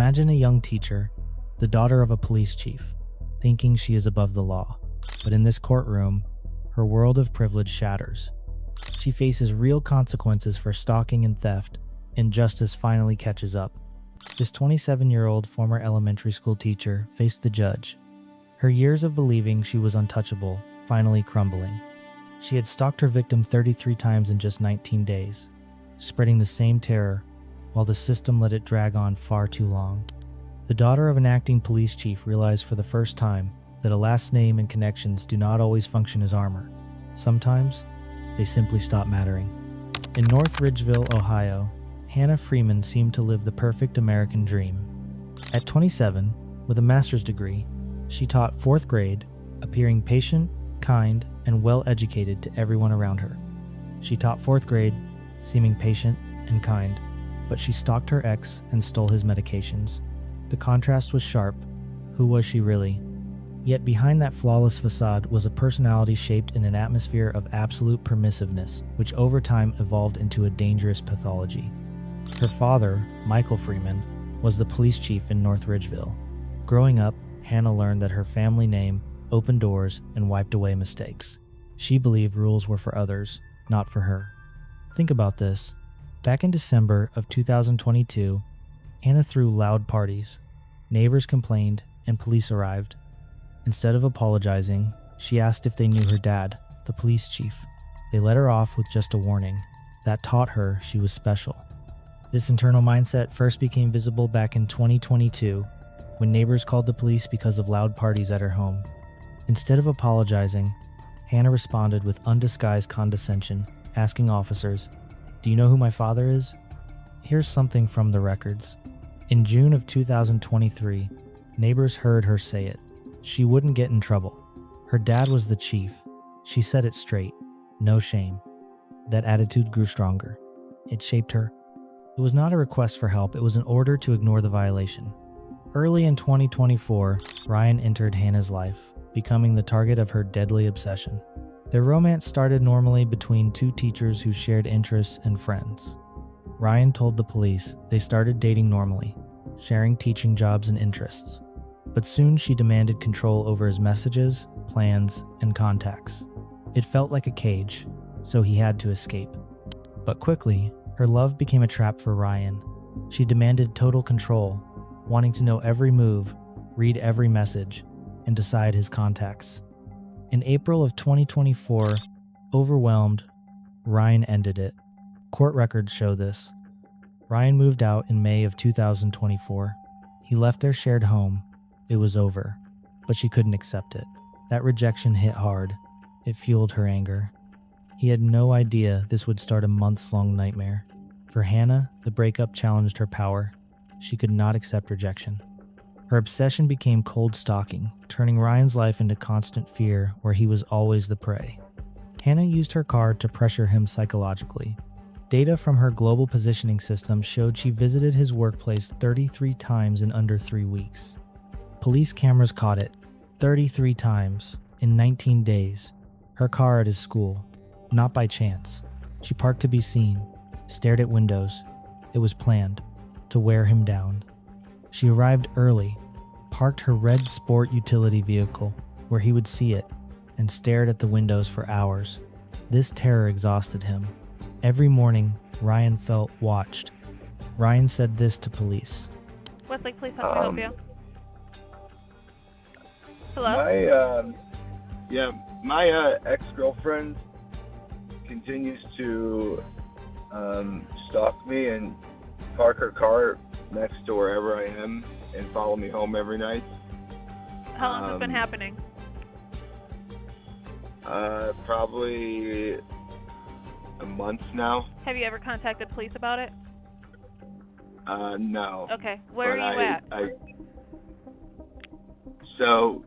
Imagine a young teacher, the daughter of a police chief, thinking she is above the law. But in this courtroom, her world of privilege shatters. She faces real consequences for stalking and theft, and justice finally catches up. This 27-year-old former elementary school teacher faced the judge, her years of believing she was untouchable finally crumbling. She had stalked her victim 33 times in just 19 days, spreading the same terror while the system let it drag on far too long. The daughter of an acting police chief realized for the first time that a last name and connections do not always function as armor. Sometimes, they simply stop mattering. In North Ridgeville, Ohio, Hannah Freeman seemed to live the perfect American dream. At 27, with a master's degree, she taught 4th grade, appearing patient, kind, and well-educated to everyone around her. She taught 4th grade, seeming patient and kind, but she stalked her ex and stole his medications. The contrast was sharp. Who was she really? Yet behind that flawless facade was a personality shaped in an atmosphere of absolute permissiveness, which over time evolved into a dangerous pathology. Her father, Michael Freeman, was the police chief in North Ridgeville. Growing up, Hannah learned that her family name opened doors and wiped away mistakes. She believed rules were for others, not for her. Think about this. Back in December of 2022, Hannah threw loud parties. Neighbors complained and police arrived. Instead of apologizing, she asked if they knew her dad, the police chief. They let her off with just a warning. That taught her she was special. This internal mindset first became visible back in 2022 when neighbors called the police because of loud parties at her home. Instead of apologizing, Hannah responded with undisguised condescension, asking officers, "Do you know who my father is?" Here's something from the records. In June of 2023, neighbors heard her say it. She wouldn't get in trouble. Her dad was the chief. She said it straight. No shame. That attitude grew stronger. It shaped her. It was not a request for help, it was an order to ignore the violation. Early in 2024, Ryan entered Hannah's life, becoming the target of her deadly obsession. Their romance started normally between two teachers who shared interests and friends. Ryan told the police they started dating normally, sharing teaching jobs and interests. But soon she demanded control over his messages, plans, and contacts. It felt like a cage, so he had to escape. But quickly, her love became a trap for Ryan. She demanded total control, wanting to know every move, read every message, and decide his contacts. In April of 2024, overwhelmed, Ryan ended it. Court records show this. Ryan moved out in May of 2024. He left their shared home. It was over, but she couldn't accept it. That rejection hit hard. It fueled her anger. He had no idea this would start a months-long nightmare. For Hannah, the breakup challenged her power. She could not accept rejection. Her obsession became cold stalking, turning Ryan's life into constant fear where he was always the prey. Hannah used her car to pressure him psychologically. Data from her global positioning system showed she visited his workplace 33 times in under 3 weeks. Police cameras caught it 33 times in 19 days. Her car at his school. Not by chance. She parked to be seen, stared at windows. It was planned, to wear him down. She arrived early, parked her red sport utility vehicle where he would see it, and stared at the windows for hours. This terror exhausted him. Every morning, Ryan felt watched. Ryan said this to police. Westlake Police, how can I help you? Hello? My ex-girlfriend continues to stalk me and park her car next to wherever I am and follow me home every night. How long has this been happening? Probably a month now. Have you ever contacted police about it? No. Okay, where are you at? So,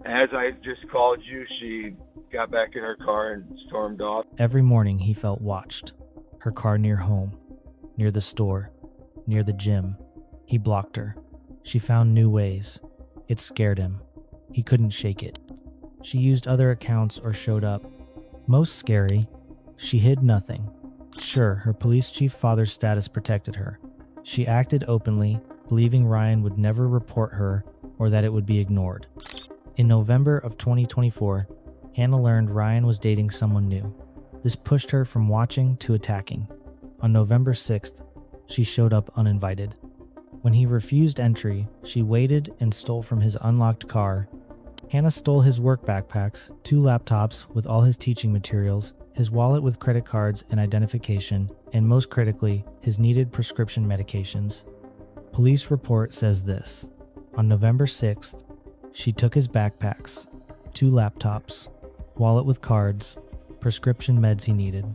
as I just called you, she got back in her car and stormed off. Every morning he felt watched. Her car near home, near the store, near the gym. He blocked her. She found new ways. It scared him. He couldn't shake it. She used other accounts or showed up. Most scary, she hid nothing. Sure, her police chief father's status protected her. She acted openly, believing Ryan would never report her or that it would be ignored. In November of 2024, Hannah learned Ryan was dating someone new. This pushed her from watching to attacking. On November 6th, she showed up uninvited. When he refused entry, she waited and stole from his unlocked car. Hannah stole his work backpacks, 2 laptops with all his teaching materials, his wallet with credit cards and identification, and most critically, his needed prescription medications. Police report says this. On November 6th, she took his backpacks, 2 laptops, wallet with cards, prescription meds he needed.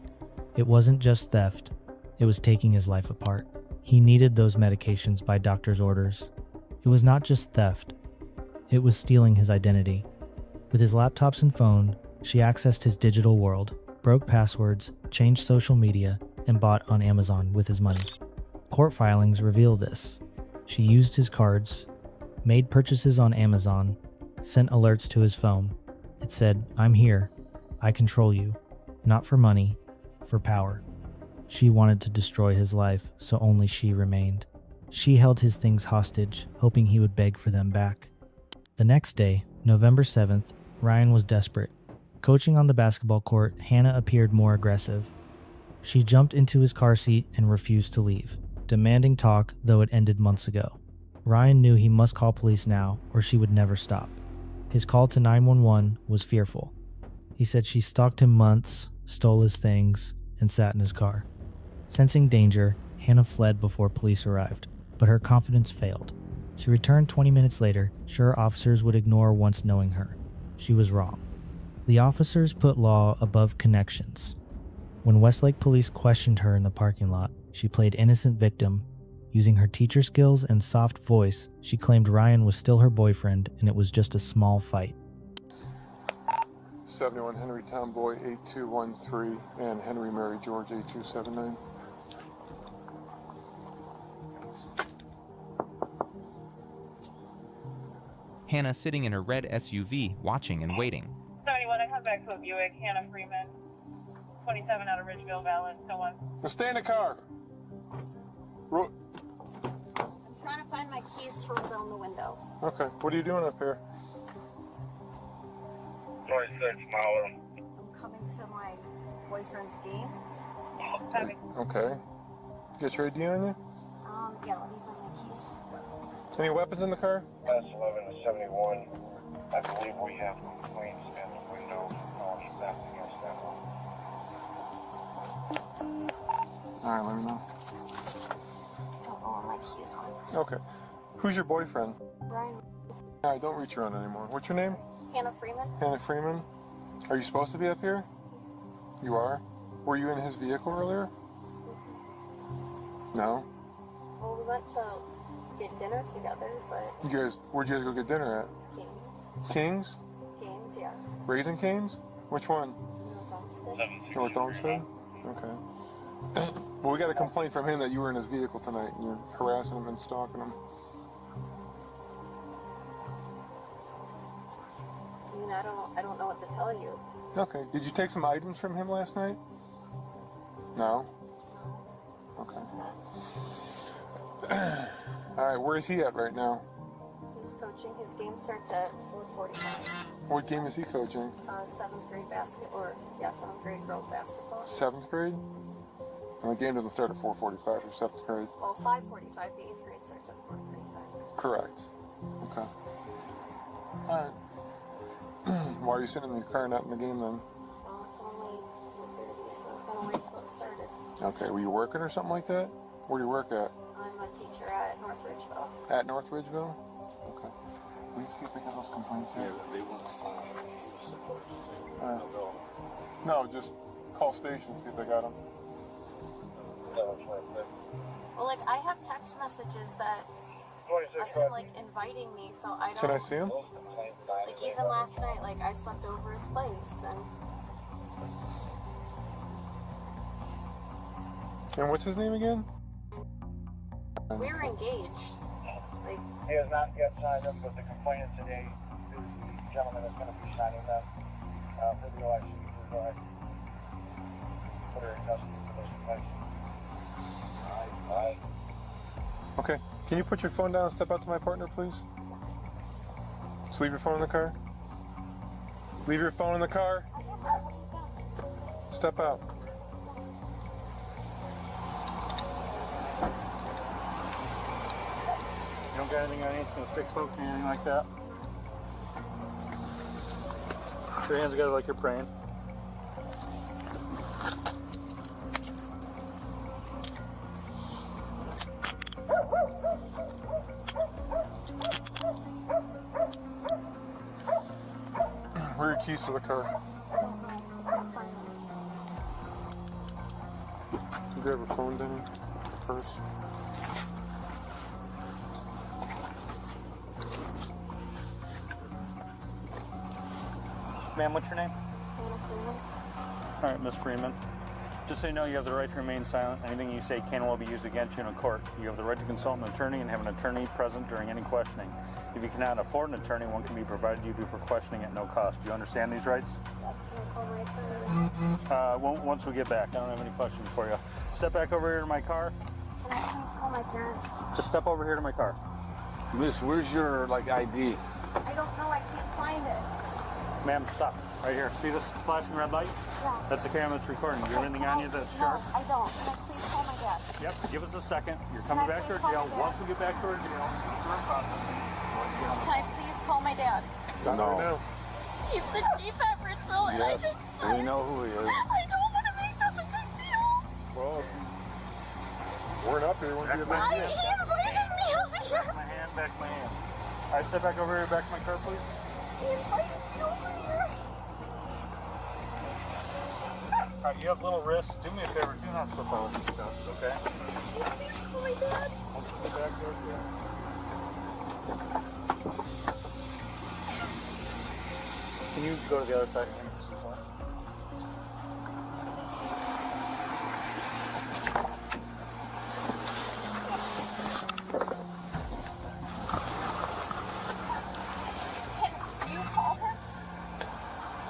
It wasn't just theft, it was taking his life apart. He needed those medications by doctor's orders. It was not just theft, it was stealing his identity. With his laptops and phone, she accessed his digital world, broke passwords, changed social media, and bought on Amazon with his money. Court filings reveal this. She used his cards, made purchases on Amazon, sent alerts to his phone. It said, "I'm here. I control you. Not for money, for power." She wanted to destroy his life, so only she remained. She held his things hostage, hoping he would beg for them back. The next day, November 7th, Ryan was desperate. Coaching on the basketball court, Hannah appeared more aggressive. She jumped into his car seat and refused to leave, demanding talk, though it ended months ago. Ryan knew he must call police now, or she would never stop. His call to 911 was fearful. He said she stalked him months, stole his things, and sat in his car. Sensing danger, Hannah fled before police arrived, but her confidence failed. She returned 20 minutes later, sure officers would ignore once knowing her. She was wrong. The officers put law above connections. When Westlake police questioned her in the parking lot, she played innocent victim. Using her teacher skills and soft voice, she claimed Ryan was still her boyfriend and it was just a small fight. 71 Henry Tomboy 8213 and Henry Mary George 8279. Hannah sitting in her red SUV, watching and waiting. 71, I come back to a Buick, Hannah Freeman, 27 out of Ridgeville, valid, so on. Now stay in the car. I'm trying to find my keys to roll down the window. Okay, what are you doing up here? 26 mile. I'm coming to my boyfriend's game. Okay. Get your ID on you? Yeah, let me find my keys. Any weapons in the car? That's 11 to 71. I believe we have complaints in the window. Theft against that one. Alright, let me know. I don't know where my keys went. Okay. Who's your boyfriend? Ryan. Alright, don't reach around anymore. What's your name? Hannah Freeman. Hannah Freeman. Are you supposed to be up here? You are? Were you in his vehicle earlier? No? Well, we went to get dinner together, but... Where'd you guys go get dinner at? Kings. King's? Kings, yeah. Raising Cane's? Which one? North Olmsted. North Olmsted? Okay. Well, we got a complaint from him that you were in his vehicle tonight and you're harassing him and stalking him. I mean, I don't know what to tell you. Okay. Did you take some items from him last night? No? Okay. Alright, where is he at right now? He's coaching. His game starts at 4:45. What game is he coaching? 7th grade seventh grade girls basketball. 7th grade? And the game doesn't start at 4:45 for 7th grade. Well, 5:45. The 8th grade starts at 4:45. Correct. Okay. Alright. Why are you sitting in your car not in the game then? Well, it's only 4:30, so I was gonna wait till it started. Okay, were you working or something like that? Where do you work at? I'm a teacher at North Ridgeville. At North Ridgeville? Okay. Will you see if they get those complaints here? Yeah, they won't sign it. No, just call station, see if they got them. Well, like, I have text messages that of him, like, inviting me, so I don't... Can I see them? Like, even last night, like, I slept over his place, And what's his name again? we were engaged. Like, He has not yet signed them, but the complainant today is the gentleman that's going to be signing them for the election. Go ahead. Put her in custody for those complaints. Aye. Okay. Can you put your phone down and step out to my partner, please? Just leave your phone in the car. Leave your phone in the car. Step out. You don't got anything on you that's going to stick smoke or anything like that? Put your hands together like you're praying. Where are your keys to the car? Can you grab your phone down? Purse? Ma'am, what's your name? Hannah Freeman. All right, Miss Freeman. Just so you know, you have the right to remain silent. Anything you say can and will be used against you in a court. You have the right to consult an attorney and have an attorney present during any questioning. If you cannot afford an attorney, one can be provided you for questioning at no cost. Do you understand these rights? Once we get back, I don't have any questions for you. Step back over here to my car. Can I please call my parents? Just step over here to my car. Miss, where's your ID? I don't know. I can't find it. Ma'am, stop. Right here. See this flashing red light? Yeah. That's the camera that's recording. Do you have anything on you that's sharp? No, I don't. Can I please call my dad? Yep. Give us a second. You're coming back to our jail. Once we get back to our jail, Can I please call my dad? No. He's the chief at Richville, and Yes, we know who he is. I don't want to make this a big deal. Well, if you weren't up here, it wouldn't be a big deal. He invited me over here. Back my hand. All right, step back over here, back to my car, please. He invited me over here. All right, you have little wrists. Do me a favor, do not slip all these stuff, okay? Please call my dad. Once we get back to our jail. Can you go to the other side? Can you call him?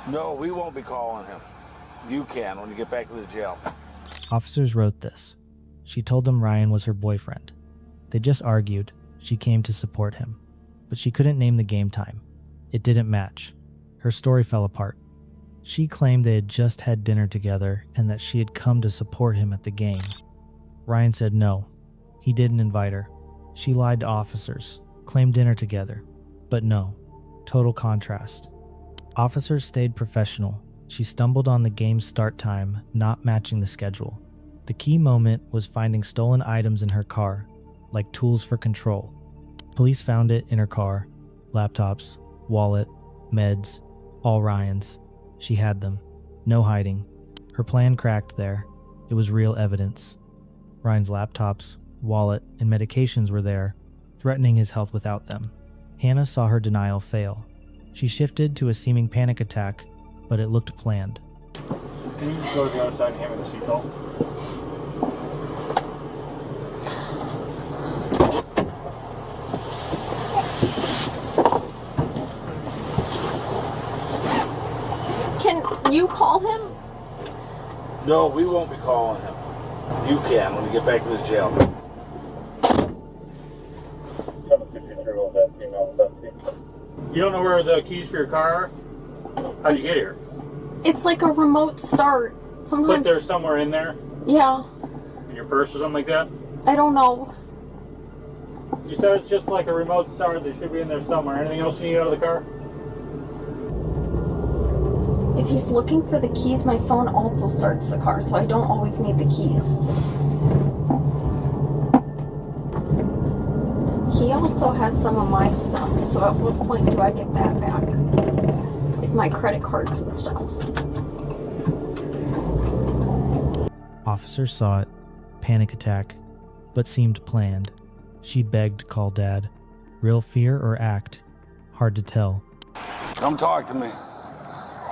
No, we won't be calling him. You can when you get back to the jail. Officers wrote this. She told them Ryan was her boyfriend. They just argued. She came to support him. But she couldn't name the game time. It didn't match. Her story fell apart. She claimed they had just had dinner together and that she had come to support him at the game. Ryan said no. He didn't invite her. She lied to officers, claimed dinner together. But no. Total contrast. Officers stayed professional. She stumbled on the game's start time, not matching the schedule. The key moment was finding stolen items in her car, like tools for control. Police found it in her car, laptops, wallet, meds, all Ryan's. She had them. No hiding. Her plan cracked there. It was real evidence. Ryan's laptops, wallet, and medications were there, threatening his health without them. Hannah saw her denial fail. She shifted to a seeming panic attack, but it looked planned. Can you just go to the other side and hand me the seatbelt? Can you call him? No, we won't be calling him. You can when you get back to the jail. You don't know where the keys for your car are? How'd you get here? It's like a remote start. Sometimes. But they're somewhere in there? Yeah. In your purse or something like that? I don't know. You said it's just like a remote start. They should be in there somewhere. Anything else you need out of the car? If he's looking for the keys, my phone also starts the car, so I don't always need the keys. He also has some of my stuff, so at what point do I get that back? Like my credit cards and stuff. Officers saw it, panic attack, but seemed planned. She begged to call Dad. Real fear or act? Hard to tell. Come talk to me.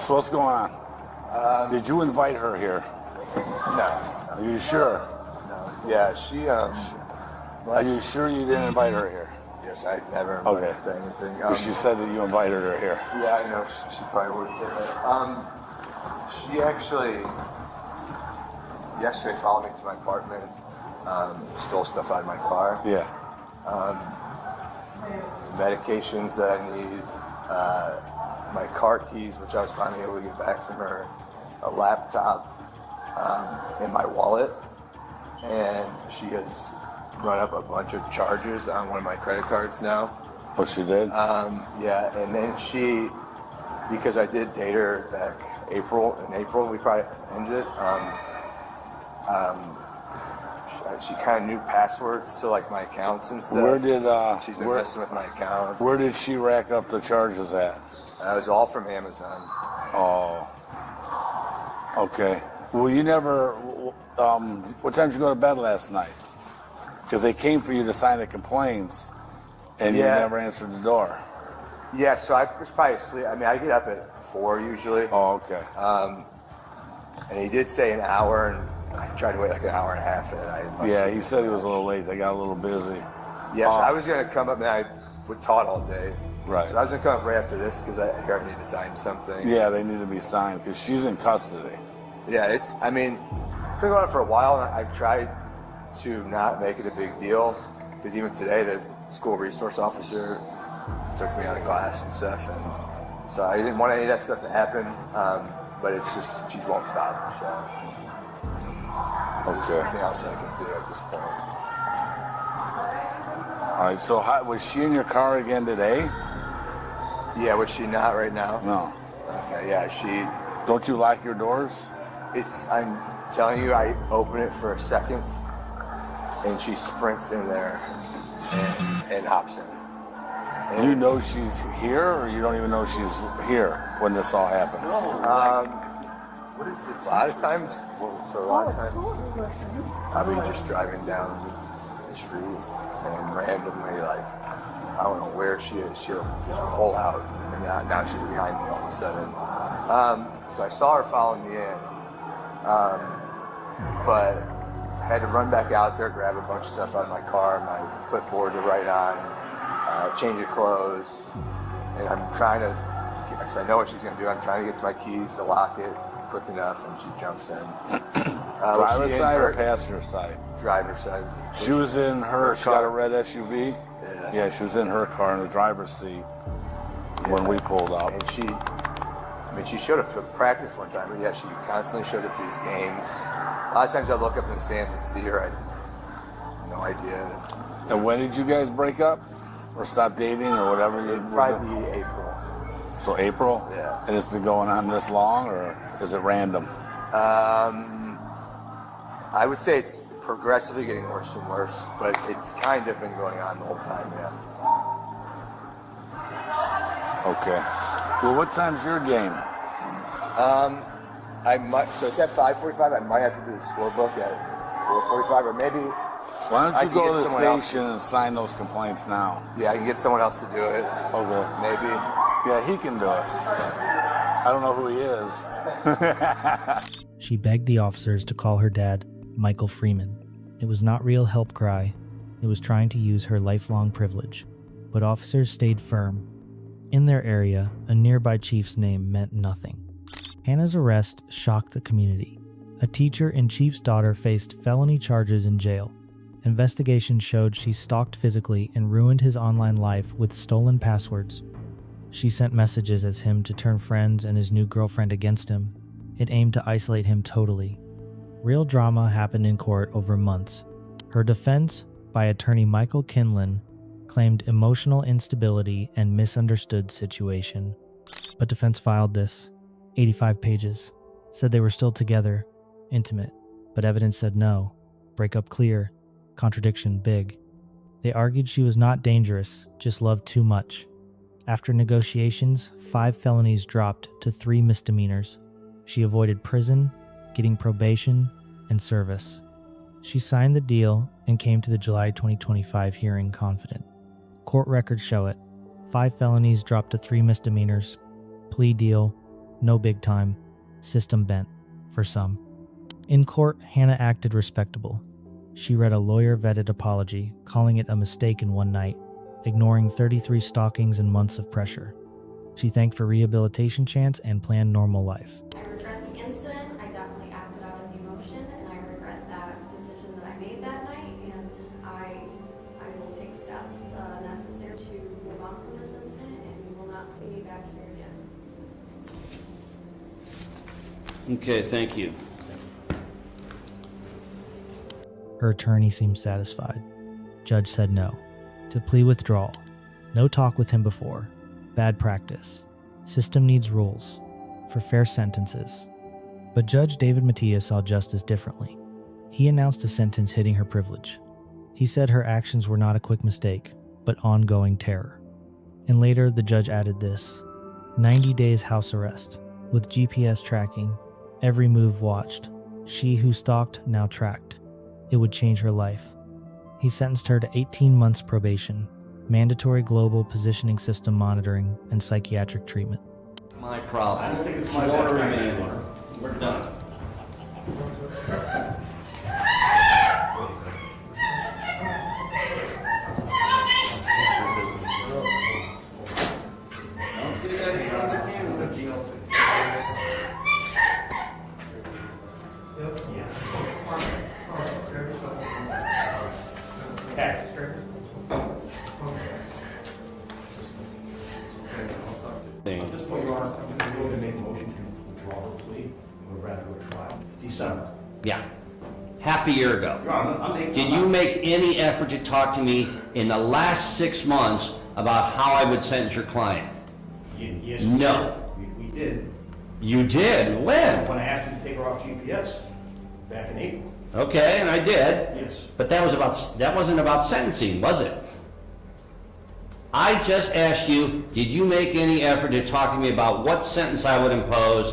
So what's going on? Did you invite her here? No. Are you sure? No. Yeah, she, Are you sure you didn't invite her here? yes, I never invited her to anything. She said that you invited her here. Yeah, I know. She probably would have did that. She actually, yesterday followed me to my apartment, stole stuff out of my car. Yeah. medications that I need, my car keys, which I was finally able to get back from her, a laptop, and my wallet. And she has run up a bunch of charges on one of my credit cards now. Oh, she did? Yeah, and then because I did date her back in April, we probably ended it. She kind of knew passwords to like my accounts and stuff. She's been messing with my accounts. Where did she rack up the charges at? It was all from Amazon. Oh. Okay. Well, you never. What time did you go to bed last night? Because they came for you to sign the complaints, and you never answered the door. Yeah, so I was probably asleep. I mean, I get up at 4 usually. Oh, okay. And he did say an hour, and I tried to wait like an hour and a half, and he said he was a little late. They got a little busy. Yeah, so I was going to come up, and I would taught all day. Right. So I was going to come up right after this because I need to sign something. Yeah, they need to be signed because she's in custody. Yeah, it's been going on for a while, and I've tried to not make it a big deal because even today the school resource officer took me out of class and stuff, and so I didn't want any of that stuff to happen, but it's just she won't stop. So okay. Nothing else I can do at this point. All right. So was she in your car again today? Yeah, was she not right now? No. Okay. Yeah, Don't you lock your doors? I'm telling you, I open it for a second, and she sprints in there and hops in. And you know she's here, or you don't even know she's here when this all happens? What is the? A lot of times, I'll be just driving down the street, and randomly, like, I don't know where she is, she'll just pull out, and now she's behind me all of a sudden. So I saw her following me in. But I had to run back out there, grab a bunch of stuff out of my car, my clipboard to write on, change of clothes, and I'm trying to, because I know what she's going to do, I'm trying to get to my keys to lock it quick enough, and she jumps in. Driver's side or passenger side? Driver's side. She was in her she got a red SUV? Yeah. Yeah, she was in her car in the driver's seat when we pulled up. And she showed up to a practice one time, but yeah, she constantly shows up to these games. A lot of times I look up in the stands and see her. I have no idea. And when did you guys break up? Or stop dating or whatever? It'd probably be April. So April? Yeah. And it's been going on this long, or is it random? I would say it's progressively getting worse and worse, but it's kind of been going on the whole time, yeah. Okay. Well, what time's your game? So it's at 5:45. I might have to do the scorebook at 4:45, or maybe. Why don't you go to the someone station and sign those complaints now? Yeah, I can get someone else to do it. Okay. Maybe. Yeah, he can do it. I don't know who he is. She begged the officers to call her dad, Michael Freeman. It was not real help cry. It was trying to use her lifelong privilege. But officers stayed firm. In their area, a nearby chief's name meant nothing. Hannah's arrest shocked the community. A teacher and chief's daughter faced felony charges in jail. Investigations showed she stalked physically and ruined his online life with stolen passwords. She sent messages as him to turn friends and his new girlfriend against him. It aimed to isolate him totally. Real drama happened in court over months. Her defense, by attorney Michael Kinlan, claimed emotional instability and misunderstood situation. But defense filed this, 85 pages, said they were still together, intimate, but evidence said no, breakup clear, contradiction big. They argued she was not dangerous, just loved too much. After negotiations, 5 felonies dropped to 3 misdemeanors. She avoided prison, getting probation, and service. She signed the deal and came to the July 2025 hearing confident. Court records show it. 5 felonies dropped to 3 misdemeanors. Plea deal, no big time, system bent, for some. In court, Hannah acted respectable. She read a lawyer-vetted apology, calling it a mistake in one night, ignoring 33 stalkings and months of pressure. She thanked for rehabilitation chance and planned normal life. I regret the incident. I definitely acted out of emotion, and I regret that decision that I made that night, and I will take steps Okay, thank you. Her attorney seemed satisfied. Judge said no. To plea withdrawal. No talk with him before. Bad practice. System needs rules. For fair sentences. But Judge David Mattia saw justice differently. He announced a sentence hitting her privilege. He said her actions were not a quick mistake, but ongoing terror. And later, the judge added this: 90 days house arrest, with GPS tracking, every move watched. She who stalked now tracked. It would change her life. He sentenced her to 18 months probation, mandatory global positioning system monitoring, and psychiatric treatment. My problem. I don't think it's my order bad. remain. We're done. At this point, Your Honor, I'm going to make a motion to withdraw the plea. We'd rather go to trial. December. Yeah. Half a year ago. Your Honor, I'm making... Did you make any effort to talk to me in the last 6 months about how I would sentence your client? Yes, No. we did. You did? When? When I asked you to take her off GPS back in April. Okay, and I did. Yes. But that wasn't about sentencing, was it? I just asked you, did you make any effort to talk to me about what sentence I would impose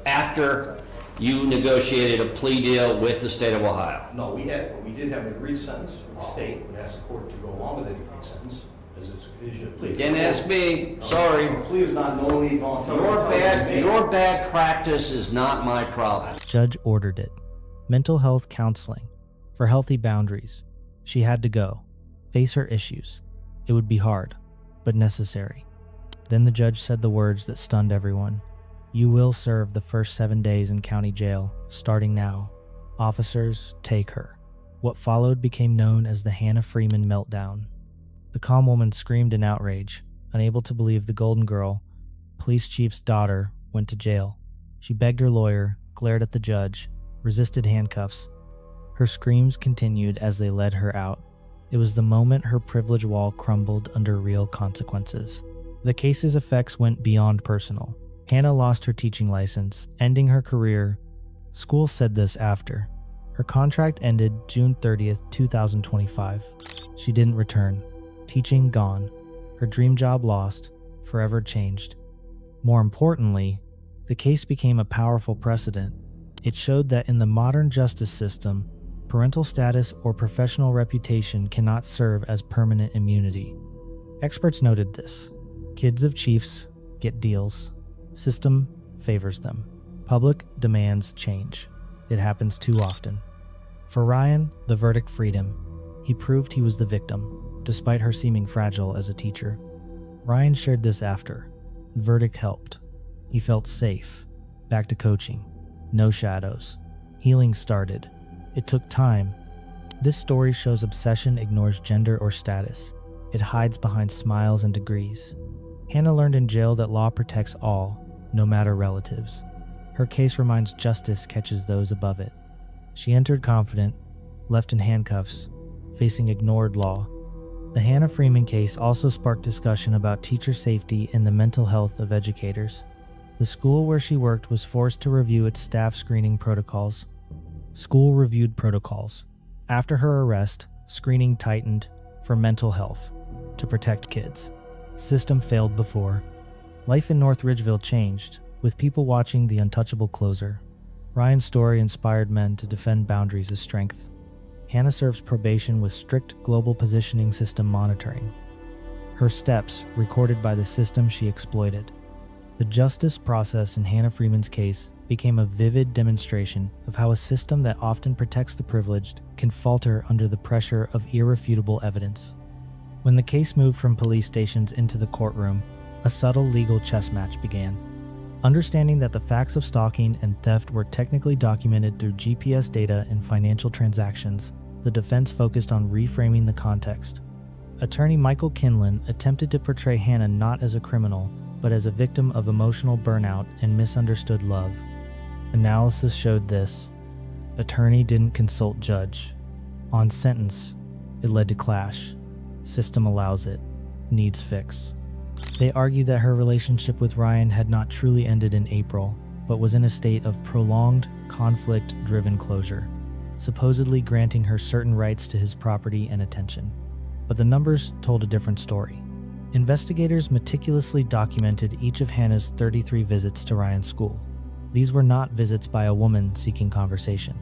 after you negotiated a plea deal with the state of Ohio? No, we did have an agreed sentence with the state. We asked the court to go along with the agreed sentence as your plea. Didn't ask me, sorry. The plea is not knowingly voluntary. Your bad practice is not my problem. Judge ordered it. Mental health counseling. For healthy boundaries. She had to go. Face her issues. It would be hard, but necessary. Then the judge said the words that stunned everyone. You will serve the first 7 days in county jail, starting now. Officers, take her. What followed became known as the Hannah Freeman meltdown. The calm woman screamed in outrage, unable to believe the Golden Girl, police chief's daughter, went to jail. She begged her lawyer, glared at the judge, resisted handcuffs. Her screams continued as they led her out. It was the moment her privilege wall crumbled under real consequences. The case's effects went beyond personal. Hannah lost her teaching license, ending her career. School said this after. Her contract ended June 30th, 2025. She didn't return. Teaching gone. Her dream job lost. Forever changed. More importantly, the case became a powerful precedent. It showed that in the modern justice system, parental status or professional reputation cannot serve as permanent immunity. Experts noted this. Kids of chiefs get deals. System favors them. Public demands change. It happens too often. For Ryan, the verdict freed him. He proved he was the victim, despite her seeming fragile as a teacher. Ryan shared this after. The verdict helped. He felt safe. Back to coaching. No shadows. Healing started. It took time. This story shows obsession ignores gender or status. It hides behind smiles and degrees. Hannah learned in jail that law protects all, no matter relatives. Her case reminds justice catches those above it. She entered confident, left in handcuffs, facing ignored law. The Hannah Freeman case also sparked discussion about teacher safety and the mental health of educators. The school where she worked was forced to review its staff screening protocols. School reviewed protocols. After her arrest, screening tightened for mental health to protect kids. System failed before. Life in North Ridgeville changed, with people watching the Untouchable closer. Ryan's story inspired men to defend boundaries as strength. Hannah serves probation with strict global positioning system monitoring. Her steps recorded by the system she exploited. The justice process in Hannah Freeman's case became a vivid demonstration of how a system that often protects the privileged can falter under the pressure of irrefutable evidence. When the case moved from police stations into the courtroom, a subtle legal chess match began. Understanding that the facts of stalking and theft were technically documented through GPS data and financial transactions, the defense focused on reframing the context. Attorney Michael Kinlan attempted to portray Hannah not as a criminal, but as a victim of emotional burnout and misunderstood love. Analysis showed this. Attorney didn't consult judge. On sentence, it led to clash. System allows it. Needs fix. They argue that her relationship with Ryan had not truly ended in April, but was in a state of prolonged, conflict-driven closure, supposedly granting her certain rights to his property and attention. But the numbers told a different story. Investigators meticulously documented each of Hannah's 33 visits to Ryan's school. These were not visits by a woman seeking conversation.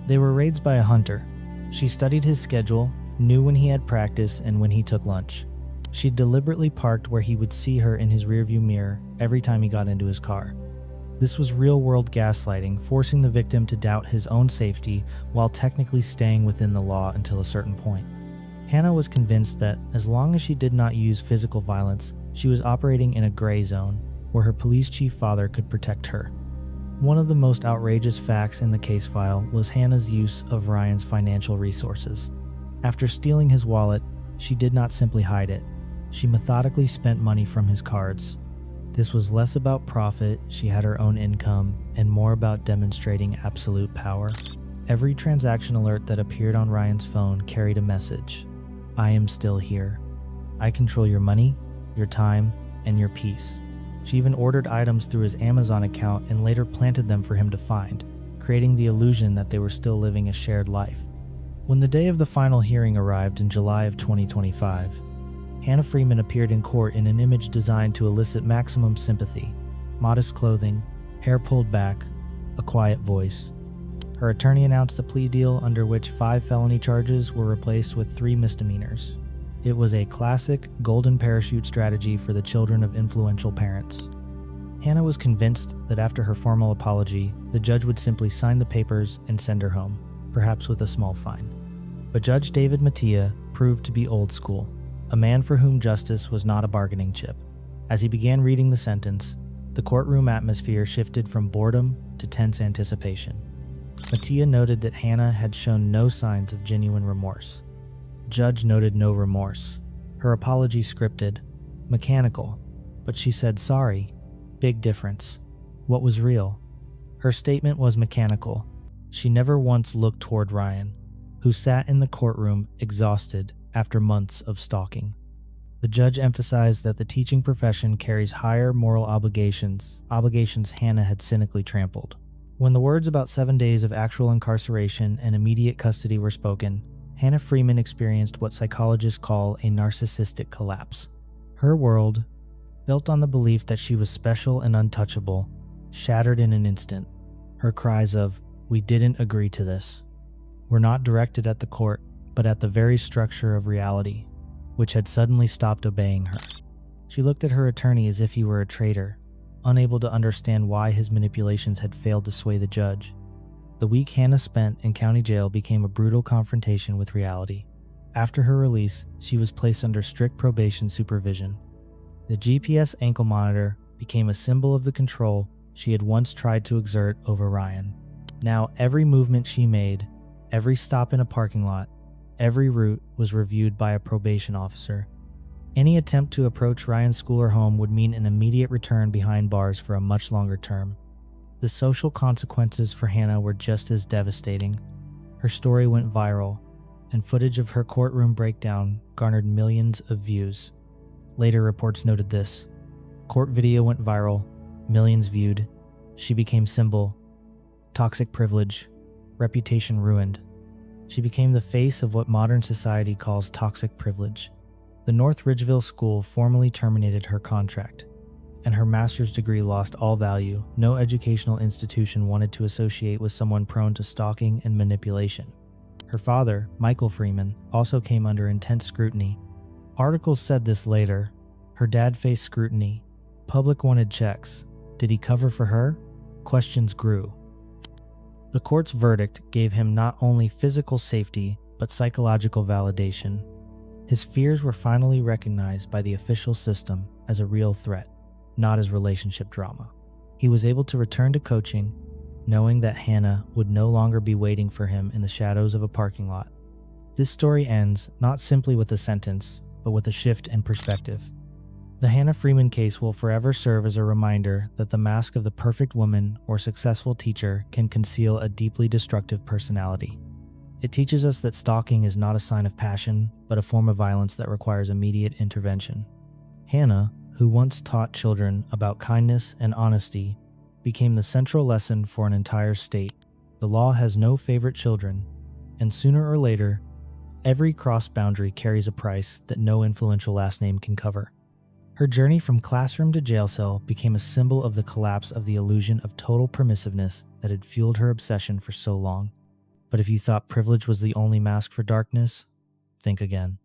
They were raids by a hunter. She studied his schedule, knew when he had practice and when he took lunch. She deliberately parked where he would see her in his rearview mirror every time he got into his car. This was real-world gaslighting, forcing the victim to doubt his own safety while technically staying within the law until a certain point. Hannah was convinced that as long as she did not use physical violence, she was operating in a gray zone where her police chief father could protect her. One of the most outrageous facts in the case file was Hannah's use of Ryan's financial resources. After stealing his wallet, she did not simply hide it. She methodically spent money from his cards. This was less about profit, she had her own income, and more about demonstrating absolute power. Every transaction alert that appeared on Ryan's phone carried a message. I am still here. I control your money, your time, and your peace. She even ordered items through his Amazon account and later planted them for him to find, creating the illusion that they were still living a shared life. When the day of the final hearing arrived in July of 2025, Hannah Freeman appeared in court in an image designed to elicit maximum sympathy. Modest clothing, hair pulled back, a quiet voice. Her attorney announced a plea deal under which 5 felony charges were replaced with 3 misdemeanors. It was a classic golden parachute strategy for the children of influential parents. Hannah was convinced that after her formal apology, the judge would simply sign the papers and send her home, perhaps with a small fine. But Judge David Mattia proved to be old school, a man for whom justice was not a bargaining chip. As he began reading the sentence, the courtroom atmosphere shifted from boredom to tense anticipation. Mattia noted that Hannah had shown no signs of genuine remorse. Judge noted no remorse. Her apology scripted, mechanical, but she said sorry. Big difference. What was real? Her statement was mechanical. She never once looked toward Ryan, who sat in the courtroom exhausted after months of stalking. The judge emphasized that the teaching profession carries higher moral obligations Hannah had cynically trampled. When the words about 7 days of actual incarceration and immediate custody were spoken, Hannah Freeman experienced what psychologists call a narcissistic collapse. Her world, built on the belief that she was special and untouchable, shattered in an instant. Her cries of, "We didn't agree to this," were not directed at the court, but at the very structure of reality, which had suddenly stopped obeying her. She looked at her attorney as if he were a traitor, unable to understand why his manipulations had failed to sway the judge. The week Hannah spent in county jail became a brutal confrontation with reality. After her release, she was placed under strict probation supervision. The GPS ankle monitor became a symbol of the control she had once tried to exert over Ryan. Now every movement she made, every stop in a parking lot, every route was reviewed by a probation officer. Any attempt to approach Ryan's school or home would mean an immediate return behind bars for a much longer term. The social consequences for Hannah were just as devastating. Her story went viral, and footage of her courtroom breakdown garnered millions of views. Later reports noted this. Court video went viral, millions viewed. She became symbol. Toxic privilege, reputation ruined. She became the face of what modern society calls toxic privilege. The North Ridgeville School formally terminated her contract, and her master's degree lost all value. No educational institution wanted to associate with someone prone to stalking and manipulation. Her father, Michael Freeman, also came under intense scrutiny. Articles said this later. Her dad faced scrutiny. Public wanted checks. Did he cover for her? Questions grew. The court's verdict gave him not only physical safety, but psychological validation. His fears were finally recognized by the official system as a real threat, not as relationship drama. He was able to return to coaching, knowing that Hannah would no longer be waiting for him in the shadows of a parking lot. This story ends not simply with a sentence, but with a shift in perspective. The Hannah Freeman case will forever serve as a reminder that the mask of the perfect woman or successful teacher can conceal a deeply destructive personality. It teaches us that stalking is not a sign of passion, but a form of violence that requires immediate intervention. Hannah, who once taught children about kindness and honesty, became the central lesson for an entire state. The law has no favorite children, and sooner or later, every crossed boundary carries a price that no influential last name can cover. Her journey from classroom to jail cell became a symbol of the collapse of the illusion of total permissiveness that had fueled her obsession for so long. But if you thought privilege was the only mask for darkness, think again.